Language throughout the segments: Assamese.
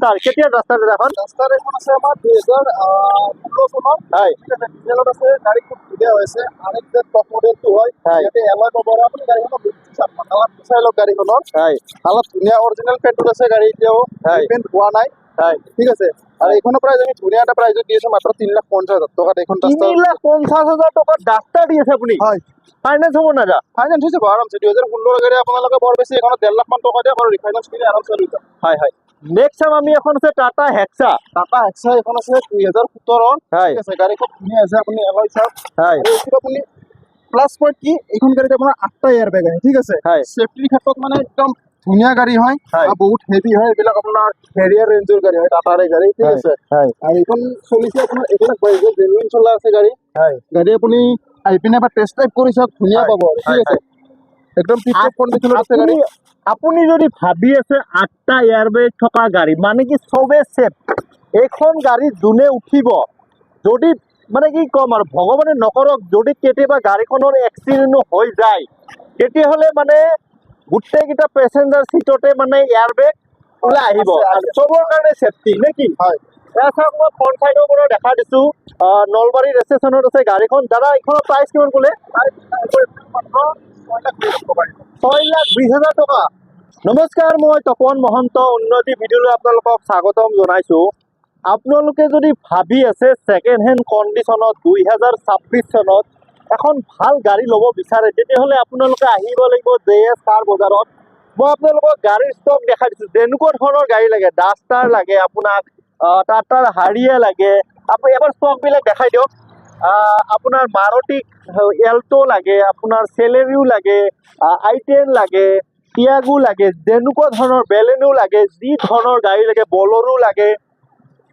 ডাস্টাৰ কেতিয়া ডাস্টাৰ এখন ৰাস্তাৰ এখন আছে আমাৰ 2016 চনৰ হয় ডিজেলত আছে গাড়ী খুব ধুনীয়া হৈছে RX টপ মডেলটো হয় ইয়াতে এলয় পাব আপুনি গাড়ীখনৰ কালাৰ চাই লওক গাড়ীখনৰ হয় কালাৰ ধুনীয়া অৰিজিনেল পেইণ্টত আছে গাড়ী এতিয়াও পেইণ্ট হোৱা নাই হয় ঠিক আছে আৰু এইখনৰ প্ৰাইচ আমি ধুনীয়া এটা প্ৰাইজত দি আছো মাত্ৰ 3,50,000 টকাত এইখন 3,50,000 টকাত ডাস্টাৰ দি আছে আপুনি হয় ফাইনেন্স হ'ব না ফাইনেন্স হৈ যাব আৰামছে 2016 গাড়ী আপোনালোকে বৰ বেছি এখনত 1.5 লাখ মান টকা দিয়ে আৰু ৰিফাইনেন্স কৰি আৰামছে লৈ যাব হয় হয় নেক্সট টাইম আমি এখন আছে টাটা হেক্সা এখন আছে 2017 হয় ঠিক আছে গাড়ী খুব ধুনীয়া আছে আপুনি এলয় চাওক হয় আৰু এইটো আপুনি প্লাছ পইণ্ট কি এইখন গাড়ীত আপোনাৰ 8টা এয়াৰ বেগ আহে ঠিক আছে হয় সেফটিৰ ক্ষেত্ৰত মানে একদম ধুনীয়া গাড়ী হয় হয় আৰু বহুত হেভি হয় এইবিলাক আপোনাৰ হেৰিয়াৰ ৰেঞ্জৰ গাড়ী হয় টাটাৰে গাড়ী ঠিক আছে হয় আৰু এইখন চলিছে আপোনাৰ এইবিলাক জেনুইন চলা আছে গাড়ী হয় গাড়ী আপুনি আহি পিনে এবাৰ টেষ্ট ড্ৰাইভ কৰি চাওক ধুনীয়া পাব ঠিক আছে একদম টিপ কণ্ডিশ্যনত আছে গাড়ী আপুনি যদি ভাবি আছে 8টা এয়াৰবেগ থকা গাড়ী মানে কি চবে চেফ এইখন গাড়ী যোনে উঠিব যদি মানে কি ক'ম আৰু ভগৱানে নকৰক যদি কেতিয়াবা গাড়ীখনৰ এক্সিডেণ্ট হৈ যায় তেতিয়াহ'লে মানে গোটেইকেইটা পেচেঞ্জাৰ চিটতে মানে এয়াৰবেগ ওলাই আহিব আৰু চবৰ কাৰণে চেফটি নে কি হয় এয়া চাওক মই ফ্ৰণ্ট চাইডৰ পৰা দেখা দিছোঁ নলবাৰী ষ্টেচনত আছে গাড়ীখন দাদা এইখনৰ প্ৰাইচ কিমান ক'লে 6,20,000 টকা নমস্কাৰ মই তপন মহন্ত উন্নতি ভিডিঅ'লৈ আপোনালোকক স্বাগতম জনাইছোঁ আপোনালোকে যদি ভাবি আছে ছেকেণ্ড হেণ্ড কণ্ডিশ্যনত 2026 চনত এখন ভাল গাড়ী ল'ব বিচাৰে তেতিয়াহ'লে আপোনালোকে আহিব লাগিব JS কাৰ বজাৰত মই আপোনালোকক গাড়ীৰ ষ্টক দেখাই দিছোঁ যেনেকুৱা ধৰণৰ গাড়ী লাগে ডাষ্টাৰ লাগে আপোনাক টাটাৰ হাৰিয়া লাগে আপুনি এবাৰ ষ্টকবিলাক দেখাই দিয়ক আপোনাৰ মাৰুতি এল্টো লাগে আপোনাৰ চেলেৰিও লাগে I10 লাগে টিয়াগো লাগে যেনেকুৱা ধৰণৰ বেলেনো লাগে যি ধৰণৰ গাড়ী লাগে বলৰো লাগে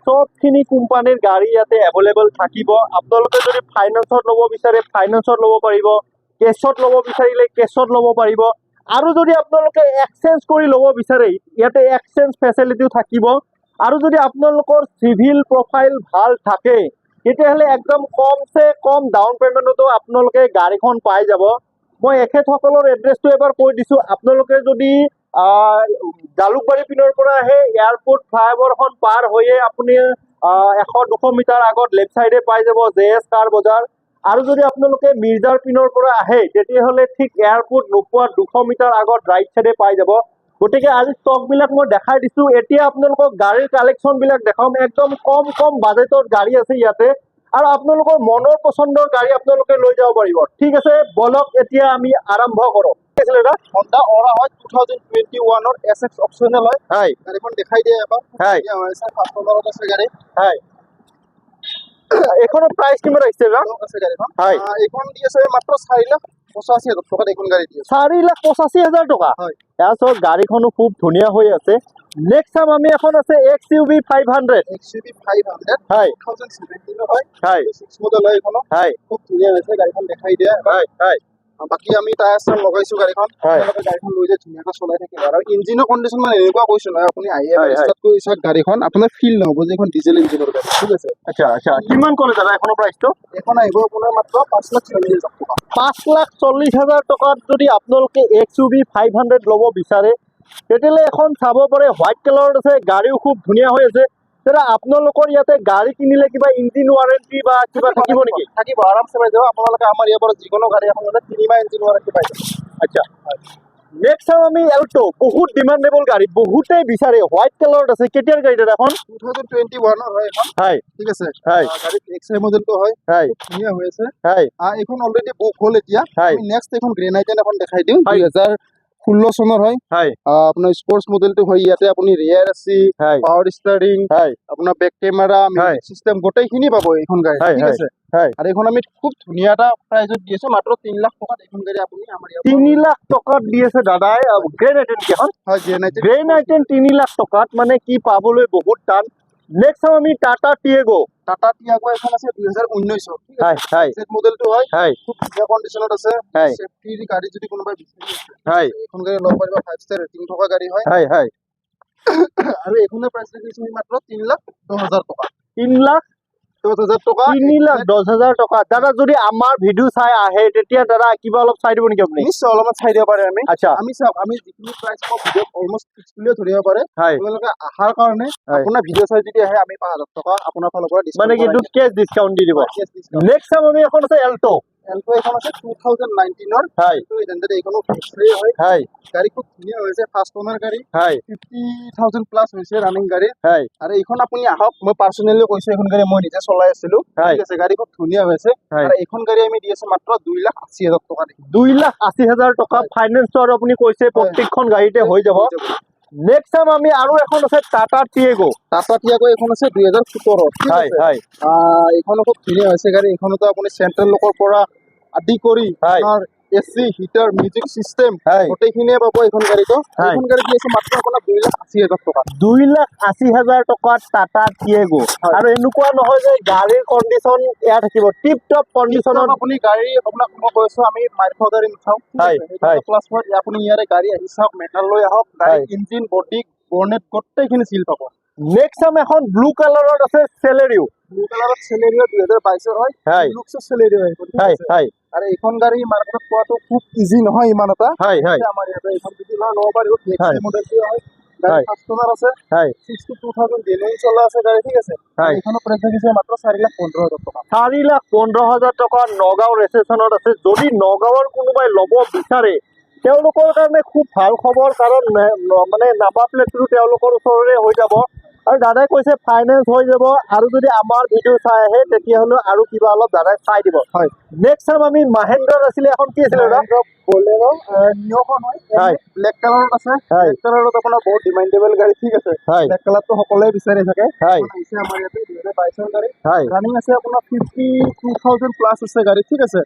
সবখিনি কোম্পানীৰ গাড়ী ইয়াতে এভেইলেবল থাকিব আপোনালোকে যদি ফাইনেন্সত ল'ব বিচাৰে ফাইনেন্সত ল'ব পাৰিব কেছত ল'ব বিচাৰিলে কেছত ল'ব পাৰিব আৰু যদি আপোনালোকে এক্সচেঞ্জ কৰি ল'ব বিচাৰে ইয়াতে এক্সচেঞ্জ ফেচিলিটিও থাকিব আৰু যদি আপোনালোকৰ চিভিল প্ৰফাইল ভাল থাকে তেতিয়াহ'লে একদম কমছে কম ডাউন পে'মেণ্টতো আপোনালোকে গাড়ীখন পাই যাব মই এখেতসকলৰ এড্ৰেছটো এবাৰ কৈ দিছোঁ আপোনালোকে যদি জালুকবাৰী পিনৰ পৰা আহে এয়াৰপোৰ্ট ফ্লাইঅভাৰখন পাৰ হৈয়ে আপুনি 100-200 মিটাৰ আগত লেফ্ট চাইডে পাই যাব JS কাৰ বজাৰ আৰু যদি আপোনালোকে মিৰ্জাৰ পিনৰ পৰা আহে তেতিয়াহ'লে ঠিক এয়াৰপোৰ্ট নোপোৱা 200 মিটাৰ আগত ৰাইট চাইডে পাই যাব গতিকে আজি ষ্টকবিলাক মই দেখাই দিছোঁ এতিয়া আপোনালোকক গাড়ীৰ কালেকশ্যনবিলাক দেখাম একদম কম বাজেটত গাড়ী আছে ইয়াতে আৰু আপোনালোকৰ মনৰ পচন্দৰ গাড়ী আপোনালোকে লৈ যাব পাৰিব ঠিক আছে বলক এতিয়া আমি আৰম্ভ কৰোঁ Honda Aura হয় 2021 SX অপচনেল হয় গাড়ীখন দেখাই দিয়ে এবাৰ ফাৰ্ষ্ট অনাৰত আছে গাড়ী এইখনৰ প্ৰাইচ কিমান আহিছে আছে গাড়ীখন এইখন দি আছে মাত্ৰ 4,85,000 টকাত এইখন গাড়ী দি আছে 4,85,000 টকা হয় এয়া চাওক গাড়ীখনো খুব ধুনীয়া হৈ আছে নেক্সট টাইম আমি এখন আছে XUV 500 XUV 500 হয় 2017 হয় হয় 6 মডেল হয় এইখন হয় খুব ধুনীয়া হৈছে গাড়ীখন দেখাই দিয়ে হয় বাকি আমি টায়াৰ চাৰ লগাইছো গাড়ীখন আপোনালোকে গাড়ীখন লৈ যায় ধুনীয়াকৈ চলাই থাকে আৰু ইঞ্জিনৰ কণ্ডিশ্যন মানে এনেকুৱা কৈছো নহয় আপুনি আহি ষ্টাৰ্ট কৰি চাওক গাড়ীখন আপোনাৰ ফিল নহ'ব যে এখন ডিজেল ইঞ্জিনৰ গাড়ী ঠিক আছে আচ্ছা কিমান ক'লে দাদা এখনৰ প্ৰাইচটো এখন আহিব আপোনাৰ মাত্ৰ 5,40,000 টকা 5,40,000 টকাত যদি আপোনালোকে XUV 500 ল'ব বিচাৰে তেতিয়াহ'লে এখন চাব পাৰে হোৱাইট কালাৰত আছে গাড়ীও খুব ধুনীয়া হৈ আছে তেতিয়া আপোনালোকৰ ইয়াতে গাড়ী কিনিলে কিবা ইঞ্জিন ৱাৰেণ্টি বা কিবা থাকিব নেকি থাকিব আৰামছে পাই যাব আপোনালোকে আমাৰ ইয়াৰ পৰা যিকোনো গাড়ী এখন ল'লে 3 মাহ ইঞ্জিন ৱাৰেণ্টি পাই যাব আচ্ছা নেক্সট টাইম আমি এল্টো বহুত ডিমাণ্ডেবল গাড়ী বহুতেই বিচাৰে হোৱাইট কালাৰত আছে কেতিয়াৰ গাড়ী দাদা এখন 2021 হয় এখন হয় ঠিক আছে হয় গাড়ী XI মডেলটো হয় ধুনীয়া হৈ আছে হয় এইখন অলৰেডি বুক হ'ল এতিয়া আমি নেক্সট এখন গ্ৰেনাইটেন এখন দেখাই দিওঁ 2016 চনৰ হয় আপোনাৰ স্পৰ্টছ মডেলটো হয় ইয়াতে আপুনি ৰিয়াৰ এচি পাৱাৰ ষ্টাৰিং আপোনাৰ বেক কেমেৰা মিউজিক চিষ্টেম গোটেইখিনি পাব এইখন গাড়ী ঠিক আছে আৰু এইখন আমি খুব ধুনীয়া এটা প্ৰাইজত দি আছো মাত্ৰ 3 লাখ টকাত এইখন গাড়ী আপুনি আমাৰ ইয়াত 3 লাখ টকাত দি আছে দাদাই গ্ৰেনাইটেন কেখন হয় গ্ৰেনাইটেন 3 লাখ টকাত মানে কি পাবলৈ বহুত টান নেক্সট টাইম আমি টাটা টিয়াগো এখন আছে 2019 ঠিক আছে জেড মডেলটো হয় খুব ধুনীয়া কণ্ডিশ্যনত আছে সেফটি গাড়ী যদি কোনোবাই বিচাৰি আছে এইখন গাড়ী ল'ব পাৰিব 5 ষ্টাৰ ৰেটিং থকা গাড়ী হয় আৰু এইখনৰ প্ৰাইচ ৰাখিছো মাত্ৰ 3,10,000 টকা 3,10,000 10,000 টকা 3,10,000 টকা দাদা যদি আমাৰ ভিডিও চাই আহে তেতিয়া দাদা কিবা অলপ চাই দিব নেকি আপুনি নিশ্চয় অলপমান চাই দিব পাৰে আমি আচ্ছা আমি চাওক আমি যিখিনি প্ৰাইচ পাওঁ ভিডিঅ'ত অলমষ্ট ফিক্স বুলিয়ে ধৰিব পাৰে হয় আপোনালোকে আহাৰ কাৰণে আপোনাৰ ভিডিঅ' চাই যদি আহে আমি 5,000 টকা আপোনাৰ ফালৰ পৰা মানে কি এইটো কেছ ডিসকাউন্ট দি দিব নেক্সট টাইম আমি এখন আছে এল্টো এল্টো এখন আছে 2019 হয় তো এজেন্টে এইখনো ফিক্সৰে হয় হয় গাড়ী খুব ধুনীয়া হৈছে ফাৰ্ষ্ট ওনাৰ গাড়ী হয় 50,000 প্লাস হৈছে ৰানিং গাড়ী হয় আৰু এইখন আপুনি আহক মই পাৰ্সোনেলি কৈছো এইখন গাড়ী মই নিজে চলাই আছিলো ঠিক আছে গাড়ী খুব ধুনীয়া হৈছে আৰু এইখন গাড়ী আমি দি আছো মাত্ৰ 2,80,000 টকা দি 2,80,000 টকা ফাইনেন্স আৰু আপুনি কৈছে প্ৰত্যেকখন গাড়ীতে হৈ যাব নেক্সট টাইম আমি আৰু এখন আছে টাটা টিয়াগো এইখন আছে 2017 হয় হয় এইখনো খুব ধুনীয়া হৈছে গাড়ী এইখনতো আপুনি চেন্ট্ৰেল লকৰ পৰা আদি কৰি আপোনাৰ এসি হিটাৰ মিউজিক সিস্টেম গোটেইখিনিয়ে পাব এইখন গাড়ীটো এইখন গাড়ী দি আছে মাত্ৰ আপোনাৰ 2,80,000 টকা 2,80,000 টকাত টাটা টিয়াগো আৰু এনেকুৱা নহয় যে গাড়ীৰ কণ্ডিশ্যন এয়া থাকিব টিপ টপ কণ্ডিশ্যনত আপুনি গাড়ী আপোনাক মই কৈছো আমি মাইক্ৰ গাড়ী নুঠাও প্লাছ পইণ্ট আপুনি ইয়াৰে গাড়ী আহি চাওক মেটাল লৈ আহক গাড়ী ইঞ্জিন বডি বনেট গোটেইখিনি চিল পাব নেক্সট টাইম এখন ব্লু কালাৰত আছে চেলেৰিও ব্লু কালাৰত চেলেৰিও 2022 হয় লুকছৰ চেলেৰিও হয় আৰু এইখন গাড়ী মাৰ্কেটত পোৱাটো খুব ইজি নহয় ইমান এটা আমাৰ ইয়াতে এইখন যদি ল'ব পাৰিব নেক্সট মডেলটো হয় গাড়ী কাস্টমাৰ আছে 62,000 জেনুইন চলা আছে গাড়ী ঠিক আছে এইখনৰ প্ৰাইস দিছে মাত্ৰ 4,15,000 টকা 4,15,000 টকা নগাঁও ৰেজিষ্ট্ৰেশ্যনত আছে যদি নগাঁৱৰ কোনোবাই ল'ব বিচাৰে তেওঁলোকৰ কাৰণে খুব ভাল খবৰ কাৰণ মানে নাম্বাৰ প্লেটটো তেওঁলোকৰ ওচৰৰে হৈ যাব আৰু দাদাই কৈছে ফাইনেন্স হৈ যাব আৰু যদি আমাৰ ভিডিও চাই আহে তেতিয়াহ'লে আৰু কিবা অলপ দাদাই চাই দিব নেক্সট টাইম আমি মাহেন্দ্ৰৰ আছিলে এখন কি আছিলে দাদা বলেৰো নিঅখন হয় ব্লেক কালাৰত আছে ব্লেক কালাৰত আপোনাৰ বহুত ডিমান্ডেবল গাড়ী ঠিক আছে ব্লেক কালাৰটো সকলোৱে বিচাৰি থাকে আছে আমাৰ ইয়াতে 2022 গাড়ী ৰানিং আছে আপোনাৰ 52,000 প্লাস আছে গাড়ী ঠিক আছে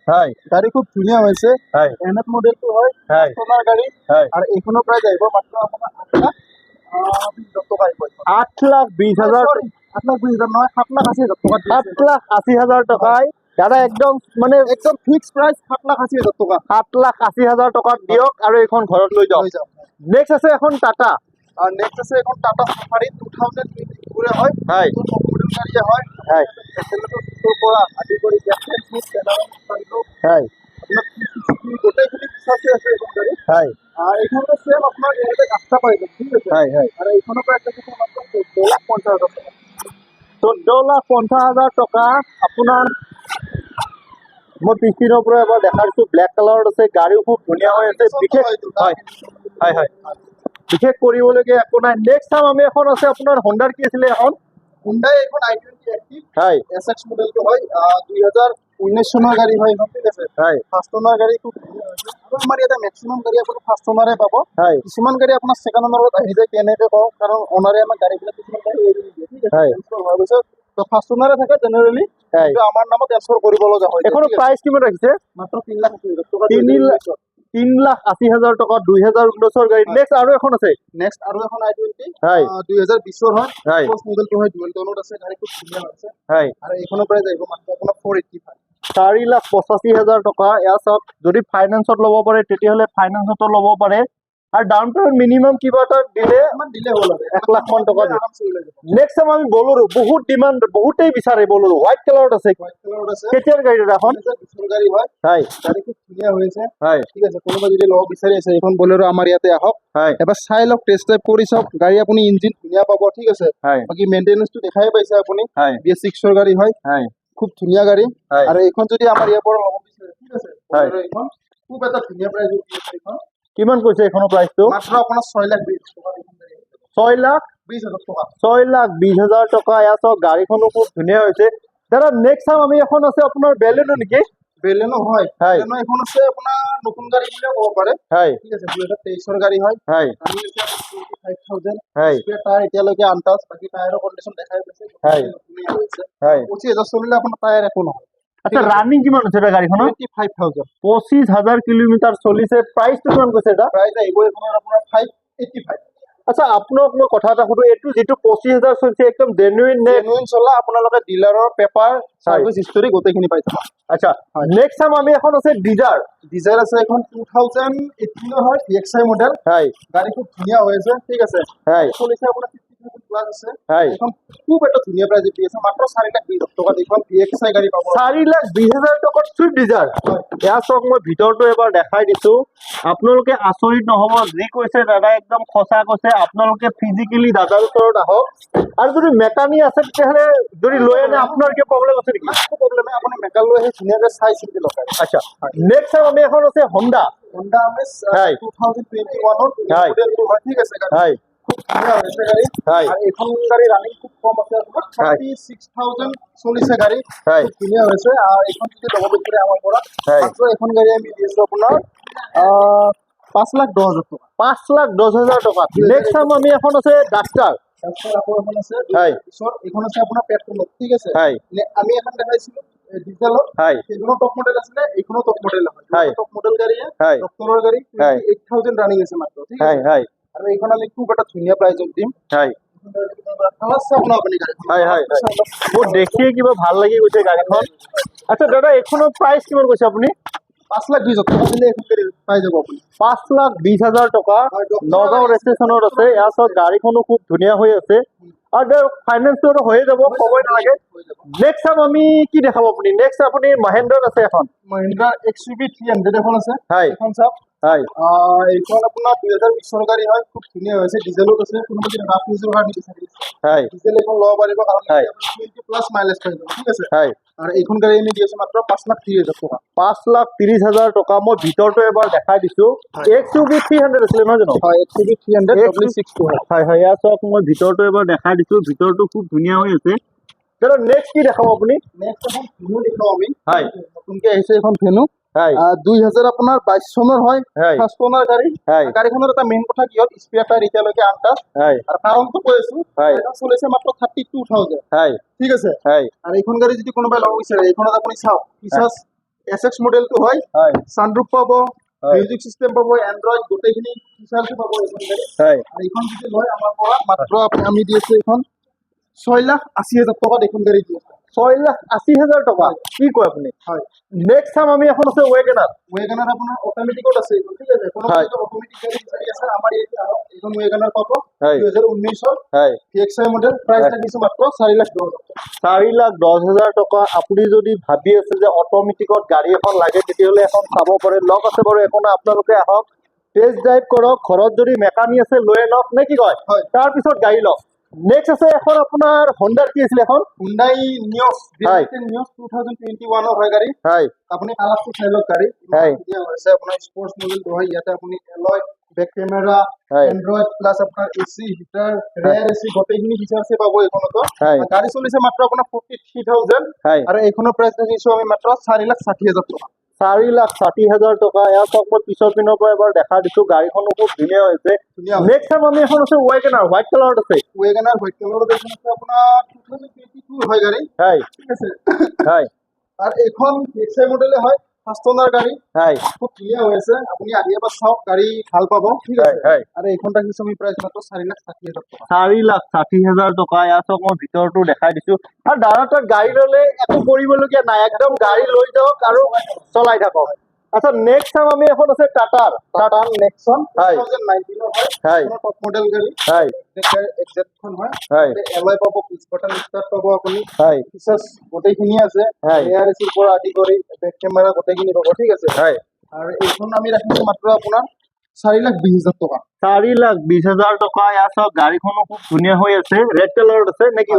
গাড়ী খুব ধুনীয়া হৈছে এনএফ মডেলটো হয় কাস্টমাৰ গাড়ী আৰু এইখনৰ প্ৰাইস আহিব মাত্ৰ আপোনাৰ 8,20,000 নহয় 7,80,000 টকা 7,80,000 টকায় দাদা একদম মানে একদম ফিক্স প্ৰাইস 7,80,000 টকা 7,80,000 টকাত দিয়ক আৰু এইখন ঘৰত লৈ যাওক নেক্সট আছে এখন টাটা আৰু নেক্সট আছে এখন টাটা সাফাৰী 2022 হয় মডেল গাড়ী হয় এসেলেটৰ পৰা আদি কৰি গোটেইখিনি পিছতে আছে এইখন গাড়ী এইখনৰ চেম আপোনাৰ ইয়াতে ৰাস্তা পাই যাব ঠিক আছে আৰু এইখনৰ প্ৰাইস আছে মাত্ৰ 14,50,000 টকা 14,50,000 টকা আপোনাৰ মই পিছপিনৰ পৰা এবাৰ দেখাইছো ব্লেক কালাৰত আছে গাড়ীও খুব ধুনীয়া হৈ আছে বিশেষ কৰিবলগীয়া একো নাই নেক্সট টাইম আমি এখন আছে আপোনাৰ হোণ্ডাৰ কি আছিলে এখন হুন্ডাই এখন i20 এক্টিভ এসএক্স মডেলটো হয় 2019 চনৰ গাড়ী হয় ঠিক আছে ফাৰ্ষ্ট ওনাৰ গাড়ী খুব ধুনীয়া হৈছে আৰু আমাৰ ইয়াতে মেক্সিমাম গাড়ী আপুনি ফাৰ্ষ্ট ওনাৰে পাব কিছুমান গাড়ী আপোনাৰ সেকেন্ড ওনাৰত আহি যায় কেনেকৈ কওঁ কাৰণ ওনাৰে আমাৰ গাড়ীবিলাক কিছুমান গাড়ী এৰি দিয়ে ঠিক আছে হোৱাৰ পিছত তো ফাৰ্ষ্ট ওনাৰে থাকে জেনেৰেলি কিন্তু আমাৰ নামত ট্ৰান্সফাৰ কৰিব লগা হয় এখনৰ প্ৰাইস কিমান ৰাখিছে মাত্ৰ 3,80,000 টকা 3,80,000 টকা 2019 গাড়ী নেক্সট আৰু এখন আছে নেক্সট আৰু এখন i20 2020 হয় ফাৰ্ষ্ট মডেলটো হয় ডুৱেল টোনত আছে গাড়ী খুব ধুনীয়া হৈছে আৰু এইখনৰ প্ৰাইস আহিব মাত্ৰ আপোনাৰ 485 4,85,000 টকা এয়া চাওক যদি ফাইনেন্সত ল'ব পাৰে তেতিয়াহ'লে ফাইনেন্সতো ল'ব পাৰে আৰু ডাউন পেমেণ্ট মিনিমাম কিবা এটা দিলে হ'ল 1,00,000 মান টকা নেক্সট টাইম আমি বলেৰো বহুত ডিমান্ড বহুতেই বিচাৰে বলেৰো হোৱাইট কালাৰত আছে কেতিয়াৰ গাড়ী এখন গাড়ী হয় গাড়ী খুব ধুনীয়া হৈছে ঠিক আছে কোনোবা যদি ল'ব বিচাৰি আছে এইখন বলেৰো আমাৰ ইয়াতে আহক এবাৰ চাই লওক টেষ্ট ড্ৰাইভ কৰি চাওক গাড়ী আপুনি ইঞ্জিন ধুনীয়া পাব ঠিক আছে বাকি মেইনটেনেন্সটো দেখাই পাইছে আপুনি BS6 গাড়ী হয় খুব ধুনীয়া গাড়ী আৰু এইখন যদি আমাৰ ইয়াৰ পৰা ল'ব বিচাৰে ঠিক আছে বলেৰো এইখন খুব এটা ধুনীয়া প্ৰাইস দি আছে এইখন কিমান কৈছে এইখনৰ প্ৰাইসটো মাত্ৰ আপোনাৰ 6,20,000 টকা 6,20,000 টকা এয়া চাওক গাড়ীখনো খুব ধুনীয়া হৈছে দাদা নেক্সট টাইম আমি এখন আছে আপোনাৰ বেলেনো নেকি বেলেনো হয় বেলেনো এখন আছে আপোনাৰ নতুন গাড়ী বুলিও ক'ব পাৰে ঠিক আছে 2023 গাড়ী হয় আমি এতিয়া 25,000 টায়াৰ এতিয়ালৈকে আনটাচ বাকি টায়াৰৰ কণ্ডিশ্যন দেখাই পাইছে নতুনই হৈছে 25,000 চলিলে আপোনাৰ টায়াৰ একো নহয় আচ্ছা ৰানিং কিমান হৈছে এটা গাড়ীখনৰ 25,000 কিলোমিটাৰ চলিছে প্ৰাইসটো কিমান কৈছে এটা প্ৰাইস আহিব এইখনৰ আপোনাৰ 585 আচ্ছা আপোনাক মই কথা এটা সুধো এইটো যেটো 25,000 চলিছে একদম জেনুইন চলা আপোনালোকে ডিলাৰৰ পেপাৰ সার্ভিস হিস্টরি গোটেইখিনি পাই যাব আচ্ছা নেক্সট টাইম আমি এখন আছে ডিজায়ার আছে এখন 2018 হয় DXi মডেল গাড়ী খুব ধুনীয়া হৈ আছে ঠিক আছে চলিছে আপোনাৰ প্লাস আছে হয় এখন খুব একটা ধুনীয়া প্ৰাইজ দি আছে মাত্ৰ 4,20,000 টকাত এখন VXI গাড়ী পাব 4,20,000 টকাত চুইফ্ট ডিজায়াৰ এয়া চাওক মই ভিতৰটো এবাৰ দেখাই দিছো আপোনালোকে আচৰিত নহব যি কৈছে দাদা একদম সঁচা কৈছে আপোনালোকে ফিজিকেলি দাদাৰ ওচৰত আহক আৰু যদি মেকানিক আছে তেতিয়াহ'লে যদি লৈ আনে আপোনাৰ কি প্ৰব্লেম আছে নেকি একো প্ৰব্লেম নাই আপুনি মেকাল লৈ আহি ধুনীয়াকৈ চাই চিন্তি লগাই আচ্ছা নেক্সট চাম আমি এখন আছে হন্ডা Honda Amaze হয় 2021 হয় মডেলটো হয় ঠিক আছে গাড়ী হয় খুব ধুনীয়া হৈছে গাড়ী হয় আৰু এখন গাড়ী ৰানিং খুব কম আছে আপোনাৰ হয় 36,000 চলিছে গাড়ী হয় খুব ধুনীয়া হৈছে আৰু এখন যদি ল'ব বিচাৰে আমাৰ পৰা হয় মাত্ৰ এখন গাড়ী আমি দি আছো আপোনাৰ 5,10,000 টকা 5,10,000 টকা নেক্সট চাম আমি এখন আছে ডাষ্টাৰ তাৰপিছত আকৌ এখন আছে হয় পিছত এইখন আছে আপোনাৰ পেট্ৰলত ঠিক আছে হয় আমি এখন দেখাইছিলো ডিজেলত হয় সেইখনো টপ মডেল আছিলে এইখনো টপ মডেল হয়। টপ মডেল গাড়ী হয় ডক্টৰৰ গাড়ী হয়। 28,000 ৰানিং আছে মাত্ৰ ঠিক হয় আছে হয় আৰু এইখন আমি খুব এটা ধুনীয়া প্ৰাইজত দিম হয় কালাৰ চাওক ন আপুনি গাড়ী হয় হয় হয় মোৰ দেখিয়ে কিবা ভাল লাগি গৈছে গাড়ীখন আচ্ছা দাদা এইখনৰ প্ৰাইচ কিমান কৈছে আপুনি 5,20,000 টকা দিলে এইখন গাড়ী পাই যাব আপুনি 5,20,000 টকা নগাঁও ৰেজিষ্ট্ৰেশ্যনত আছে ইয়াৰ ওচৰত গাড়ীখনো খুব ধুনীয়া হৈ আছে আৰু তাৰ ফাইনেন্সটো হৈয়ে যাব ক'বই নালাগে নেক্সট চাম আমি কি দেখাব আপুনি নেক্সট আপুনি মহেন্দ্ৰত আছে এখন মহিন্দ্ৰা XUV 300 এখন আছে হয় এখন চাওক হয় এইখন আপোনাৰ 2020 গাড়ী হয় খুব ধুনীয়া হৈছে ডিজেলত আছে কোনো যদি ৰাফ ইউজৰ কাৰণে বিচাৰিছে হয় ডিজেল এখন ল'ব পাৰিব কাৰণ হয়। 20+ মাইলেজ পাই যাব ঠিক আছে হয় আৰু এইখন গাড়ী আমি দি আছো মাত্ৰ 5,30,000 টকা 5,30,000 টকা মই ভিতৰটো এবাৰ দেখাই দিছো XUV 300 আছিলে নহয় জানো হয় XUV 300 W60 হয় হয় হয় ইয়াৰ চাওক মই ভিতৰটো এবাৰ দেখাই দিছো ভিতৰটো খুব ধুনীয়া হৈ আছে দাদা নেক্সট কি দেখাব আপুনি নেক্সট এখন ভেনু দেখাও আমি হয় নতুনকে আহিছে এখন ভেনু হয় 2000 আপোনাৰ 22 চনৰ হয় হয় ফাৰ্ষ্ট ওনাৰ গাড়ী হয় গাড়ীখনৰ এটা মেইন কথা কি হ'ল স্পেয়াৰ টায়াৰ এতিয়ালৈকে আনটাচ হয় আৰু কাৰণটো কৈ আছো হয়। এটা চলিছে মাত্ৰ 32,000 হয় ঠিক আছে হয় আৰু এইখন গাড়ী যদি কোনোবাই ল'ব বিচাৰে এইখনত আপুনি চাওক ফিচাৰ্ছ SX মডেলটো হয় হয় সানৰুফ পাব হয়। মিউজিক চিষ্টেম পাব এন্ড্ৰইড গোটেইখিনি ফিচাৰ্ছ পাব এইখন গাড়ী হয় আৰু এইখন যদি লয় আমাৰ পৰা মাত্ৰ আমি দি আছো এইখন 6,80,000 টকাত এইখন গাড়ী দি আছো 6,80,000 টকা কি কয় আপুনি হয় নেক্সট চাম আমি এখন আছে ৱেগনাৰ ৱেগনাৰ আপোনাৰ অট'মেটিকত আছে এইখন ঠিক আছে কোনো হয়। অট'মেটিক গাড়ী বিচাৰি আছে আমাৰ ইয়াতে আহক এইখন ৱেগনাৰ পাব হয়। 2019 হয় VXI মডেল প্ৰাইচ ৰাখিছো মাত্ৰ 4,10,000 টকা 4,10,000 টকা আপুনি যদি ভাবি আছে যে অট'মেটিকত গাড়ী এখন লাগে তেতিয়াহ'লে এখন চাব পাৰে লগ আছে বাৰু এখন আপোনালোকে আহক টেষ্ট ড্ৰাইভ কৰক ঘৰত যদি মেকানিক আছে লৈ আনক নে কি কয় হয়। তাৰপিছত গাড়ী লওক নেক্সট আছে এখন আপোনাৰ হণ্ডাৰ কি আছিলে এখন Hyundai Nios হয়। Nios 2021 হয় গাড়ী হয় আপুনি কালাৰটো চাই লওক গাড়ী হয়। ধুনীয়া হৈছে আপোনাৰ স্পৰ্টছ মডেলটো হয় ইয়াতে আপুনি এলয় বেক কেমেৰা হয়। এন্ড্ৰইড প্লাছ আপোনাৰ AC হিটাৰ ৰেয়াৰ AC গোটেইখিনি ফিচাৰ্ছে পাব এইখনত হয়। গাড়ী চলিছে মাত্ৰ আপোনাৰ 43,000 হয় আৰু এইখনৰ প্ৰাইচ ৰাখিছো আমি মাত্ৰ 4,60,000 টকা 4,60,000 টকা এয়া চাওক মই পিছৰ পিনৰ পৰা এবাৰ দেখা দিছো গাড়ীখনো খুব ধুনীয়া হৈছে ধুনীয়া হৈছে। নেক্সট টাইম আমি এখন আছে ৱেগনাৰ হোৱাইট কালাৰত আছে ৱেগনাৰ হোৱাইট কালাৰত এইখন আছে আপোনাৰ 2022 হয় গাড়ী হয় ঠিক আছে হয় আৰু এইখন VXI মডেলে হয় ফাৰ্ষ্ট ওনাৰ গাড়ী হয় খুব ধুনীয়া হৈ আছে আপুনি আহি এবাৰ চাওক গাড়ী ভাল পাব ঠিক আছে হয়। আৰু এইখন ৰাখিছো আমি প্ৰাইচ মাত্ৰ 4,60,000 টকা 4,60,000 টকা এয়া চাওক মই ভিতৰটো দেখাই দিছো আৰু দাদা তাত গাড়ী ললে একো কৰিবলগীয়া নাই একদম গাড়ী লৈ যাওক আৰু চলাই থাকক আচ্ছা নেক্সট টাইম আমি এখন আছে টাটাৰ টাটা নেক্সন হয়। 2019 হয় হয়। টপ মডেল গাড়ী হয় এক্সেপ্টখন হয় হয় এলয় পাব পিছ বটন ষ্টাৰ্ট পাব আপুনি হয় ফিচাৰ্ছ গোটেইখিনি আছে হয়। এয়াৰ এচিৰ পৰা আদি কৰি বেক কেমেৰা গোটেইখিনি পাব ঠিক আছে হয় আৰু এইখন আমি ৰাখিছো মাত্ৰ আপোনাৰ 4,20,000 টকা 4,20,000 টকা এয়া চাওক গাড়ীখনো খুব ধুনীয়া হৈ আছে ৰেড কালাৰত আছে নে কি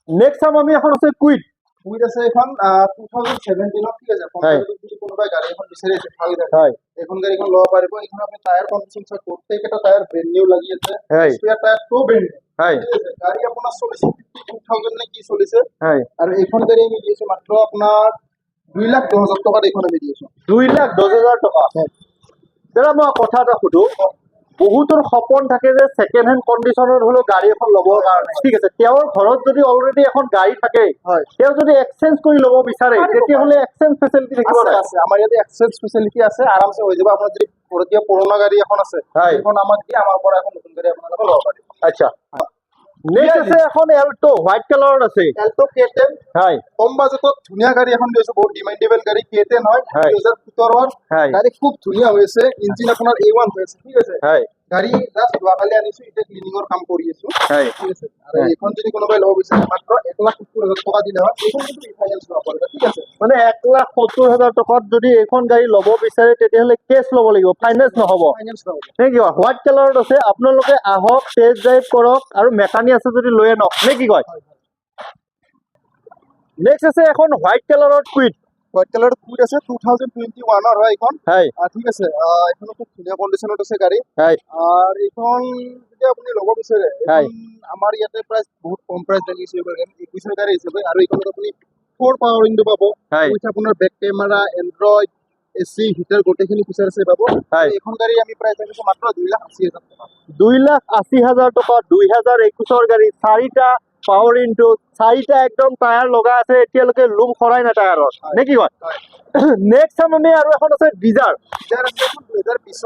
নেক্সট টাইম আমি এখন আছে কুইট কুইট আছে এখন 2017 ঠিক আছে হয়। যদি কোনোবাই গাড়ী এখন বিচাৰি আছে ভাল গাড়ী হয় এখন গাড়ীখন ল'ব পাৰিব এইখন আপুনি টায়াৰ কণ্ডিশ্যন চাওক প্ৰত্যেকটা টায়াৰ ব্ৰেণ্ড নিউ লাগি আছে হয়। স্পেয়াৰ টায়াৰটো ব্ৰেণ্ড হয় ঠিক আছে গাড়ী আপোনাৰ চলিছে 52,000 নে কি চলিছে হয় আৰু এইখন গাড়ী আমি দি আছো মাত্ৰ আপোনাৰ 2,10,000 টকাত এইখন আমি দি আছো 2,10,000 টকা দাদা মই কথা এটা সুধো বহুতৰ সপোন থাকে যে ছেকেণ্ড হেণ্ড কণ্ডিশ্যনত হ'লেও গাড়ী এখন ল'বৰ কাৰণে ঠিক আছে তেওঁৰ ঘৰত যদি অলৰেডি এখন গাড়ী থাকে হয় তেওঁ যদি এক্সচেঞ্জ কৰি ল'ব বিচাৰে তেতিয়াহ'লে এক্সচেঞ্জ ফেচিলিটি থাকিব আছে নাই আছে আমাৰ ইয়াতে এক্সেঞ্জ ফেচিলিটি আছে আৰামছে হৈ যাব আপোনাৰ যদি ঘৰতীয়া পুৰণা গাড়ী এখন আছে হয়। সেইখন আমাক দি আমাৰ পৰা এখন নতুন গাড়ী আপোনালোকে ল'ব পাৰিব আচ্ছা নেক্সট আছে এখন এল্টো হোৱাইট কালাৰত আছে এল্টো K10 হয় কম বাজেটত ধুনীয়া গাড়ী এখন দি আছো বহুত ডিমাণ্ডেবল গাড়ী K10 হয় হয়। 2017 হয়। গাড়ী খুব ধুনীয়া হৈ আছে ইঞ্জিন আপোনাৰ A1 হৈ আছে ঠিক আছে হয় গাড়ী জাষ্ট যোৱাকালি আনিছো, এতিয়া ক্লিনিঙৰ কাম কৰি আছো। হয় ঠিক আছে, আৰু এইখন যদি কোনোবাই ল'ব বিচাৰে মাত্ৰ 1,70,000 টকা দিলে হয়, এইখন কিন্তু ৰিফাইনেন্স ল'ব পাৰিব। ঠিক আছে, মানে 1,70,000 টকাত যদি এইখন গাড়ী ল'ব বিচাৰে তেতিয়াহ'লে কেছ ল'ব লাগিব, ফাইনেন্স নহ'ব। ফাইনেন্স ল'ব। নে কি কয়? হোৱাইট কালাৰত আছে, আপোনালোকে আহক, টেষ্ট ড্ৰাইভ কৰক আৰু মেকানিক আছে যদি লৈ আনক, নে কি কয়? নেক্সট আছে এখন হোৱাইট কালাৰত কুইট। হোৱাইট কালাৰৰ কুইট আছে, 2021 হয় এইখন। হয় ঠিক আছে, এইখনো খুব ধুনীয়া কণ্ডিশ্যনত আছে গাড়ী। হয় আৰু এইখন যদি আপুনি ল'ব বিচাৰে, হয়। এইখন আমাৰ ইয়াতে প্ৰাইচ বহুত কম প্ৰাইচ লাগিছে, 21,000 গাড়ী হিচাপে। আৰু এইখনত আপুনি 4 পাৱাৰ উইণ্ডো পাব, হয় উইথ আপোনাৰ back camera, Android, AC, heater গোটেইখিনি ফিচাৰ আছে পাব। হয়। এইখন গাড়ী আমি প্ৰাইচ ৰাখিছো মাত্ৰ 2,80,000 টকা। 2,80,000 টকা, 2021 গাড়ী, 4টা পাৱাৰ ইনটু, 4টা একদম টায়াৰ লগা আছে, এতিয়ালৈকে লুম সৰাই নাই টায়াৰত, নে কি কয়? নেক্সট চাম আমি আৰু এখন আছে ডিজাৰ। ডিজাৰ আছে এখন 2020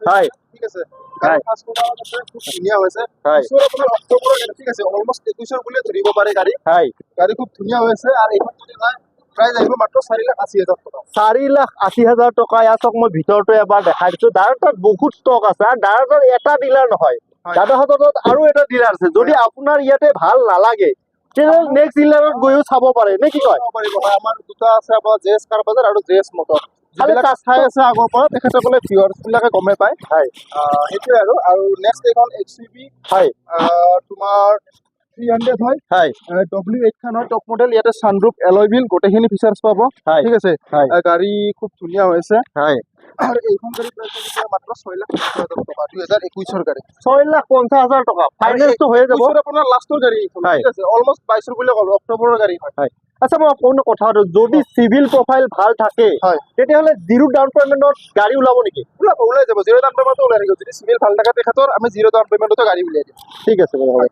হয় ঠিক আছে, হয়। গাড়ী ফাৰ্ষ্ট ওনাৰত আছে, খুব ধুনীয়া হৈছে। হয়। পিছৰ আপোনাৰ অক্টোবৰৰ গাড়ী, ঠিক আছে, অলমষ্ট 21 বুলিয়ে ধৰিব পাৰে গাড়ী। হয় গাড়ী খুব ধুনীয়া হৈ আছে। আৰু এইখন যদি নাই, প্ৰাইচ আহিব মাত্ৰ 4,80,000 টকা। 4,80,000 টকা। ইয়াত চাওক, মই ভিতৰটো এবাৰ দেখাই দিছো। দাদাৰ তাত বহুত ষ্টক আছে, আৰু দাদাৰ তাত এটা ডিলাৰ নহয়, হয়। দাদাহঁতৰ তাত আৰু এটা ডিলাৰ আছে। যদি আপোনাৰ ইয়াতে ভাল নালাগে তেতিয়াহ'লে নেক্সট ডিলাৰত গৈও চাব পাৰে, নে কি কয়? চাব পাৰিব। হয়, আমাৰ দুটা আছে, আপোনাৰ JS কাৰ বাজাৰ আৰু JS মটৰ। খালি যিবিলাক চাই আছে আগৰ পৰা, তেখেতসকলে ভিউৱাৰ্ছ বিলাকে গমে পায়। হয় সেইটোৱে আৰু নেক্সট এইখন XUV হয় তোমাৰ 300 হয়। হয় W8 খান হয়, টপ মডেল। ইয়াতে ছানৰুফ, এলয় হুইল, গোটেইখিনি ফিচাৰ্ছ পাব। হয়। ঠিক আছে, হয়। গাড়ী খুব ধুনীয়া হৈ আছে। হয় আৰু এইখন গাড়ী প্ৰাইচ আহিছে মাত্ৰ 6,50,000 টকা, 2021 গাড়ী। 6,50,000 টকা, ফাইনেন্সটো হৈ যাব। আপোনাৰ লাষ্টৰ গাড়ী এইখন। হয়। ঠিক আছে, অলমষ্ট 22 বুলি ক'ব, অক্টোবৰৰ গাড়ী হয়। হয়। আচ্ছা, মই আপোনাৰ কথা পাতো, যদি চিভিল প্ৰফাইল ভাল থাকে হয়। তেতিয়াহ'লে 0 ডাউন পেমেণ্টত গাড়ী ওলাব নেকি? ওলাই যাব, 0 ডাউন পেমেণ্টতো ওলাই থাকিব। যদি চিভিল ভাল থাকে তেখেতৰ, আমি 0 ডাউন পেমেণ্টতো গাড়ী উলিয়াই দিম। ঠিক আছে বাৰু, হয়।